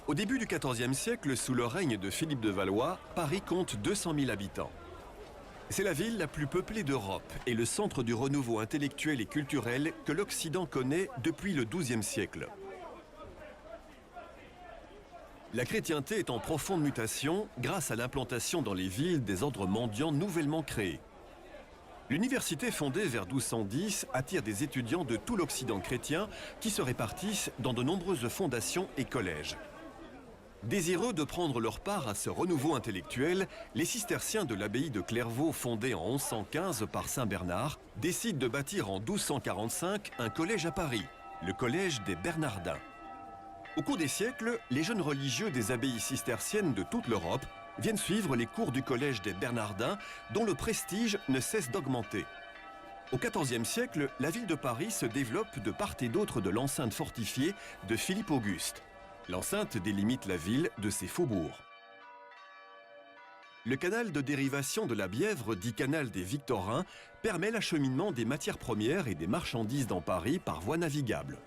Au début du XIVe siècle, sous le règne de Philippe de Valois, Paris compte 200 000 habitants. C'est la ville la plus peuplée d'Europe et le centre du renouveau intellectuel et culturel que l'Occident connaît depuis le XIIe siècle. La chrétienté est en profonde mutation grâce à l'implantation dans les villes des ordres mendiants nouvellement créés. L'université fondée vers 1210 attire des étudiants de tout l'Occident chrétien qui se répartissent dans de nombreuses fondations et collèges. Désireux de prendre leur part à ce renouveau intellectuel, les cisterciens de l'abbaye de Clairvaux, fondée en 1115 par saint Bernard, décident de bâtir en 1245 un collège à Paris, le collège des Bernardins. Au cours des siècles, les jeunes religieux des abbayes cisterciennes de toute l'Europe viennent suivre les cours du collège des Bernardins, dont le prestige ne cesse d'augmenter. Au XIVe siècle, la ville de Paris se développe de part et d'autre de l'enceinte fortifiée de Philippe Auguste. L'enceinte délimite la ville de ses faubourgs. Le canal de dérivation de la Bièvre, dit canal des Victorins, permet l'acheminement des matières premières et des marchandises dans Paris par voie navigable.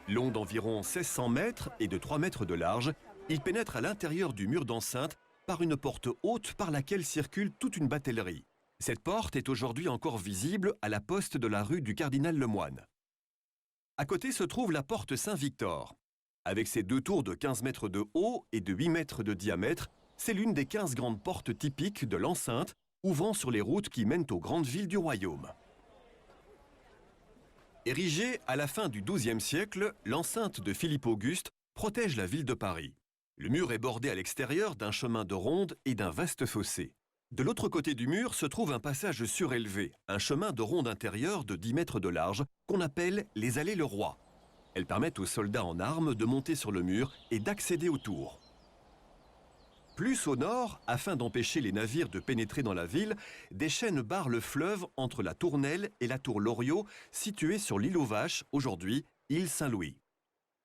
Long d'environ 1600 mètres et de 3 mètres de large, il pénètre à l'intérieur du mur d'enceinte par une porte haute par laquelle circule toute une batellerie. Cette porte est aujourd'hui encore visible à la poste de la rue du Cardinal-Lemoine. À côté se trouve la porte Saint-Victor. Avec ses 2 tours de 15 mètres de haut et de 8 mètres de diamètre, c'est l'une des 15 grandes portes typiques de l'enceinte, ouvrant sur les routes qui mènent aux grandes villes du royaume. Érigée à la fin du XIIe siècle, l'enceinte de Philippe Auguste protège la ville de Paris. Le mur est bordé à l'extérieur d'un chemin de ronde et d'un vaste fossé. De l'autre côté du mur se trouve un passage surélevé, un chemin de ronde intérieur de 10 mètres de large qu'on appelle les allées Le Roi. Elles permettent aux soldats en armes de monter sur le mur et d'accéder aux tours. Plus au nord, afin d'empêcher les navires de pénétrer dans la ville, des chaînes barrent le fleuve entre la Tournelle et la tour Loriot, située sur l'île aux Vaches, aujourd'hui île Saint-Louis.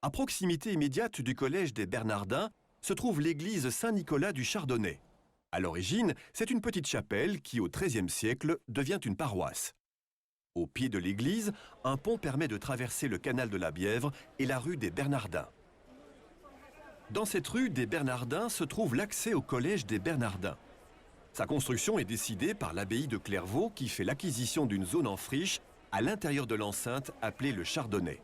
À proximité immédiate du collège des Bernardins se trouve l'église Saint-Nicolas du Chardonnay. À l'origine, c'est une petite chapelle qui, au XIIIe siècle, devient une paroisse. Au pied de l'église, un pont permet de traverser le canal de la Bièvre et la rue des Bernardins. Dans cette rue des Bernardins se trouve l'accès au collège des Bernardins. Sa construction est décidée par l'abbaye de Clairvaux qui fait l'acquisition d'une zone en friche à l'intérieur de l'enceinte appelée le Chardonnay.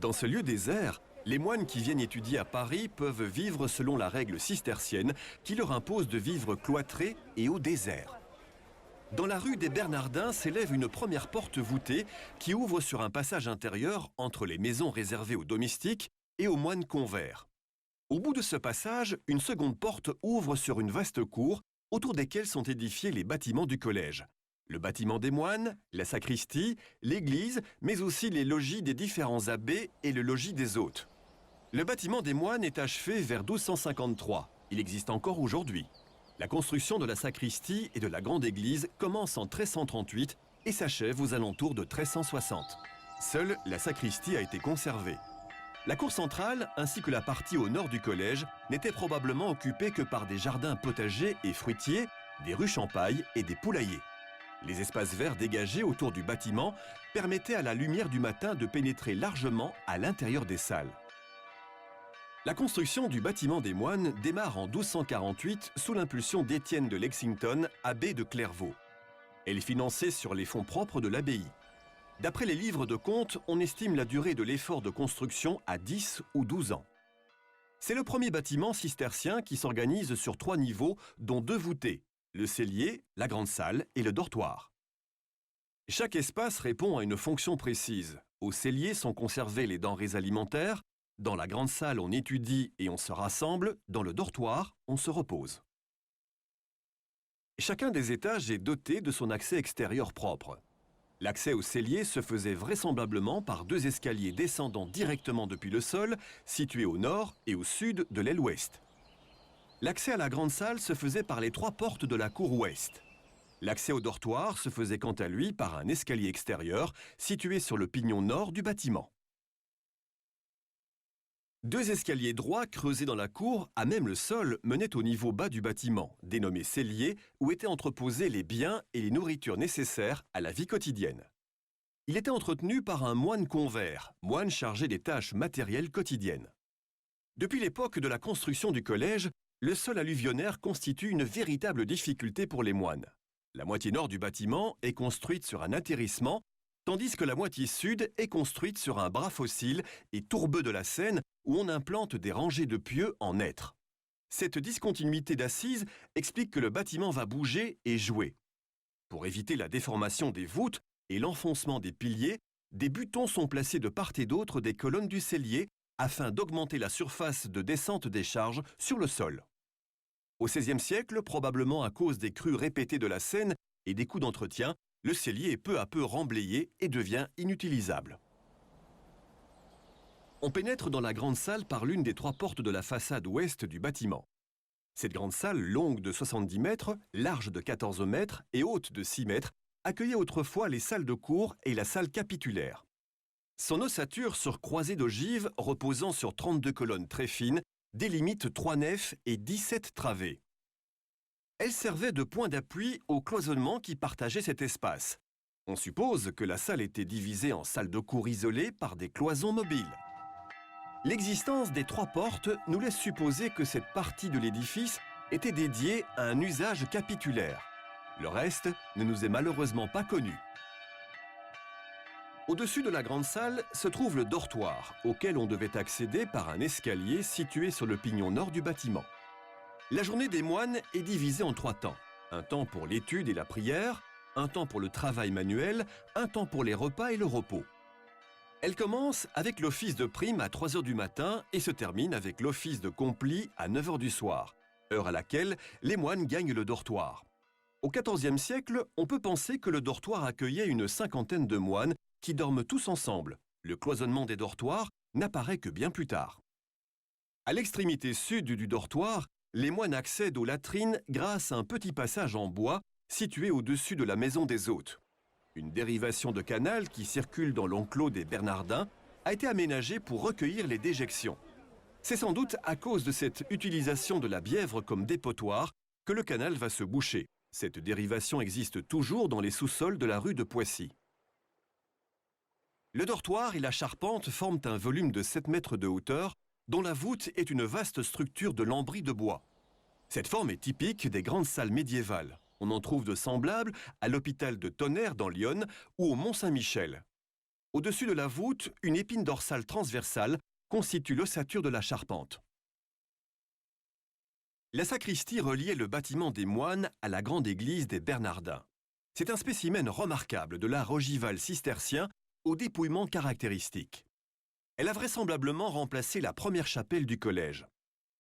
Dans ce lieu désert, les moines qui viennent étudier à Paris peuvent vivre selon la règle cistercienne qui leur impose de vivre cloîtrés et au désert. Dans la rue des Bernardins s'élève une première porte voûtée qui ouvre sur un passage intérieur entre les maisons réservées aux domestiques et aux moines convers. Au bout de ce passage, une seconde porte ouvre sur une vaste cour autour desquelles sont édifiés les bâtiments du collège. Le bâtiment des moines, la sacristie, l'église, mais aussi les logis des différents abbés et le logis des hôtes. Le bâtiment des moines est achevé vers 1253. Il existe encore aujourd'hui. La construction de la sacristie et de la grande église commence en 1338 et s'achève aux alentours de 1360. Seule la sacristie a été conservée. La cour centrale, ainsi que la partie au nord du collège, n'étaient probablement occupées que par des jardins potagers et fruitiers, des rues champailles et des poulaillers. Les espaces verts dégagés autour du bâtiment permettaient à la lumière du matin de pénétrer largement à l'intérieur des salles. La construction du bâtiment des moines démarre en 1248 sous l'impulsion d'Étienne de Lexington, abbé de Clairvaux. Elle est financée sur les fonds propres de l'abbaye. D'après les livres de comptes, on estime la durée de l'effort de construction à 10 ou 12 ans. C'est le premier bâtiment cistercien qui s'organise sur 3 niveaux, dont 2 voûtés, le cellier, la grande salle et le dortoir. Chaque espace répond à une fonction précise. Au cellier sont conservées les denrées alimentaires, dans la grande salle on étudie et on se rassemble, dans le dortoir on se repose. Chacun des étages est doté de son accès extérieur propre. L'accès au cellier se faisait vraisemblablement par 2 escaliers descendant directement depuis le sol, situés au nord et au sud de l'aile ouest. L'accès à la grande salle se faisait par les 3 portes de la cour ouest. L'accès au dortoir se faisait quant à lui par un escalier extérieur situé sur le pignon nord du bâtiment. 2 escaliers droits creusés dans la cour, à même le sol, menaient au niveau bas du bâtiment, dénommé cellier, où étaient entreposés les biens et les nourritures nécessaires à la vie quotidienne. Il était entretenu par un moine convers, moine chargé des tâches matérielles quotidiennes. Depuis l'époque de la construction du collège, le sol alluvionnaire constitue une véritable difficulté pour les moines. La moitié nord du bâtiment est construite sur un atterrissement, tandis que la moitié sud est construite sur un bras fossile et tourbeux de la Seine où on implante des rangées de pieux en hêtre. Cette discontinuité d'assises explique que le bâtiment va bouger et jouer. Pour éviter la déformation des voûtes et l'enfoncement des piliers, des butons sont placés de part et d'autre des colonnes du cellier afin d'augmenter la surface de descente des charges sur le sol. Au XVIe siècle, probablement à cause des crues répétées de la Seine et des coûts d'entretien, le cellier est peu à peu remblayé et devient inutilisable. On pénètre dans la grande salle par l'une des 3 portes de la façade ouest du bâtiment. Cette grande salle, longue de 70 mètres, large de 14 mètres et haute de 6 mètres, accueillait autrefois les salles de cours et la salle capitulaire. Son ossature sur croisée d'ogives, reposant sur 32 colonnes très fines, délimite 3 nefs et 17 travées. Elle servait de point d'appui au cloisonnement qui partageait cet espace. On suppose que la salle était divisée en salles de cours isolées par des cloisons mobiles. L'existence des 3 portes nous laisse supposer que cette partie de l'édifice était dédiée à un usage capitulaire. Le reste ne nous est malheureusement pas connu. Au-dessus de la grande salle se trouve le dortoir, auquel on devait accéder par un escalier situé sur le pignon nord du bâtiment. La journée des moines est divisée en 3 temps. Un temps pour l'étude et la prière, un temps pour le travail manuel, un temps pour les repas et le repos. Elle commence avec l'office de prime à 3 heures du matin et se termine avec l'office de compli à 9 heures du soir, heure à laquelle les moines gagnent le dortoir. Au XIVe siècle, on peut penser que le dortoir accueillait une 50aine de moines qui dorment tous ensemble. Le cloisonnement des dortoirs n'apparaît que bien plus tard. À l'extrémité sud du dortoir, les moines accèdent aux latrines grâce à un petit passage en bois situé au-dessus de la maison des hôtes. Une dérivation de canal qui circule dans l'enclos des Bernardins a été aménagée pour recueillir les déjections. C'est sans doute à cause de cette utilisation de la Bièvre comme dépotoir que le canal va se boucher. Cette dérivation existe toujours dans les sous-sols de la rue de Poissy. Le dortoir et la charpente forment un volume de 7 mètres de hauteur, dont la voûte est une vaste structure de lambris de bois. Cette forme est typique des grandes salles médiévales. On en trouve de semblables à l'hôpital de Tonnerre dans l'Yonne ou au Mont-Saint-Michel. Au-dessus de la voûte, une épine dorsale transversale constitue l'ossature de la charpente. La sacristie reliait le bâtiment des moines à la grande église des Bernardins. C'est un spécimen remarquable de l'art ogival cistercien au dépouillement caractéristique. Elle a vraisemblablement remplacé la première chapelle du collège.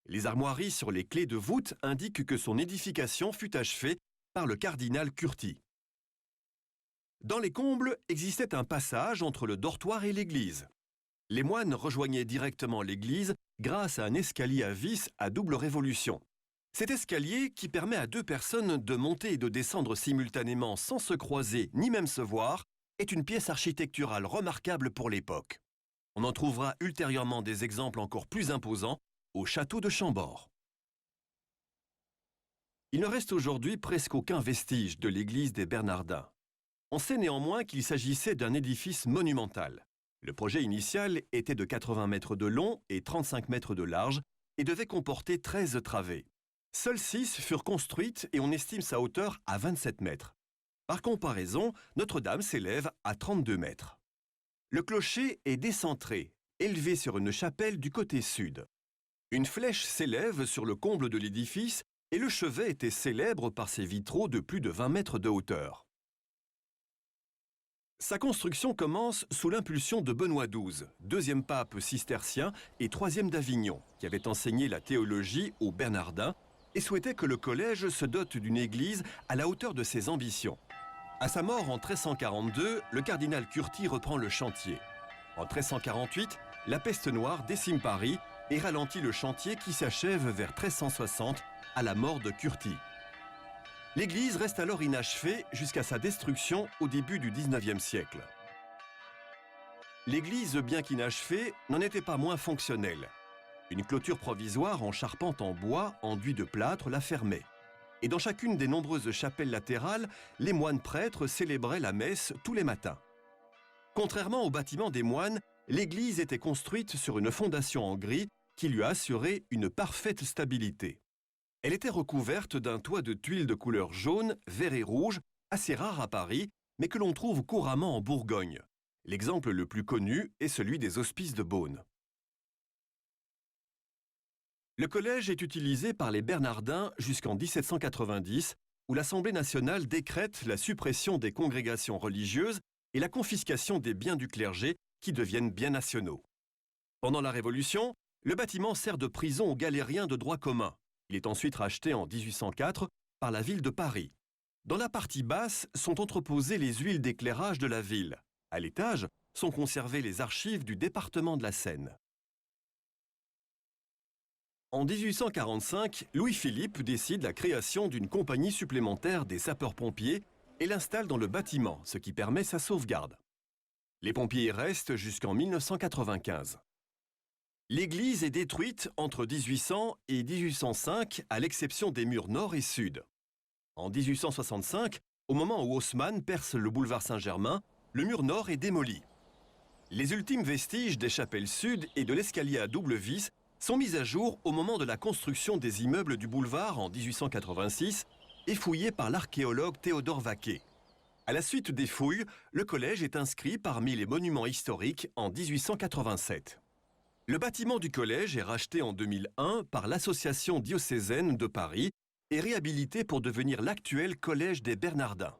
Les armoiries sur les clés de voûte indiquent que son édification fut achevée par le cardinal Curti. Dans les combles existait un passage entre le dortoir et l'église. Les moines rejoignaient directement l'église grâce à un escalier à vis à double révolution. Cet escalier, qui permet à 2 personnes de monter et de descendre simultanément sans se croiser ni même se voir, est une pièce architecturale remarquable pour l'époque. On en trouvera ultérieurement des exemples encore plus imposants au château de Chambord. Il ne reste aujourd'hui presque aucun vestige de l'église des Bernardins. On sait néanmoins qu'il s'agissait d'un édifice monumental. Le projet initial était de 80 mètres de long et 35 mètres de large et devait comporter 13 travées. Seules 6 furent construites et on estime sa hauteur à 27 mètres. Par comparaison, Notre-Dame s'élève à 32 mètres. Le clocher est décentré, élevé sur une chapelle du côté sud. Une flèche s'élève sur le comble de l'édifice et le chevet était célèbre par ses vitraux de plus de 20 mètres de hauteur. Sa construction commence sous l'impulsion de Benoît XII, deuxième pape cistercien et troisième d'Avignon, qui avait enseigné la théologie aux Bernardins et souhaitait que le collège se dote d'une église à la hauteur de ses ambitions. À sa mort en 1342, le cardinal Curti reprend le chantier. En 1348, la peste noire décime Paris et ralentit le chantier qui s'achève vers 1360 à la mort de Curti. L'église reste alors inachevée jusqu'à sa destruction au début du XIXe siècle. L'église, bien qu'inachevée, n'en était pas moins fonctionnelle. Une clôture provisoire en charpente en bois enduit de plâtre la fermait. Et dans chacune des nombreuses chapelles latérales, les moines prêtres célébraient la messe tous les matins. Contrairement au bâtiment des moines, l'église était construite sur une fondation en gris qui lui a assuré une parfaite stabilité. Elle était recouverte d'un toit de tuiles de couleur jaune, vert et rouge, assez rare à Paris, mais que l'on trouve couramment en Bourgogne. L'exemple le plus connu est celui des Hospices de Beaune. Le collège est utilisé par les Bernardins jusqu'en 1790, où l'Assemblée nationale décrète la suppression des congrégations religieuses et la confiscation des biens du clergé qui deviennent biens nationaux. Pendant la Révolution, le bâtiment sert de prison aux galériens de droit commun. Il est ensuite racheté en 1804 par la ville de Paris. Dans la partie basse sont entreposées les huiles d'éclairage de la ville. À l'étage sont conservées les archives du département de la Seine. En 1845, Louis-Philippe décide la création d'une compagnie supplémentaire des sapeurs-pompiers et l'installe dans le bâtiment, ce qui permet sa sauvegarde. Les pompiers y restent jusqu'en 1995. L'église est détruite entre 1800 et 1805, à l'exception des murs nord et sud. En 1865, au moment où Haussmann perce le boulevard Saint-Germain, le mur nord est démoli. Les ultimes vestiges des chapelles sud et de l'escalier à double vis sont mis à jour au moment de la construction des immeubles du boulevard en 1886 et fouillés par l'archéologue Théodore Vaquet. À la suite des fouilles, le collège est inscrit parmi les monuments historiques en 1887. Le bâtiment du collège est racheté en 2001 par l'Association diocésaine de Paris et réhabilité pour devenir l'actuel collège des Bernardins.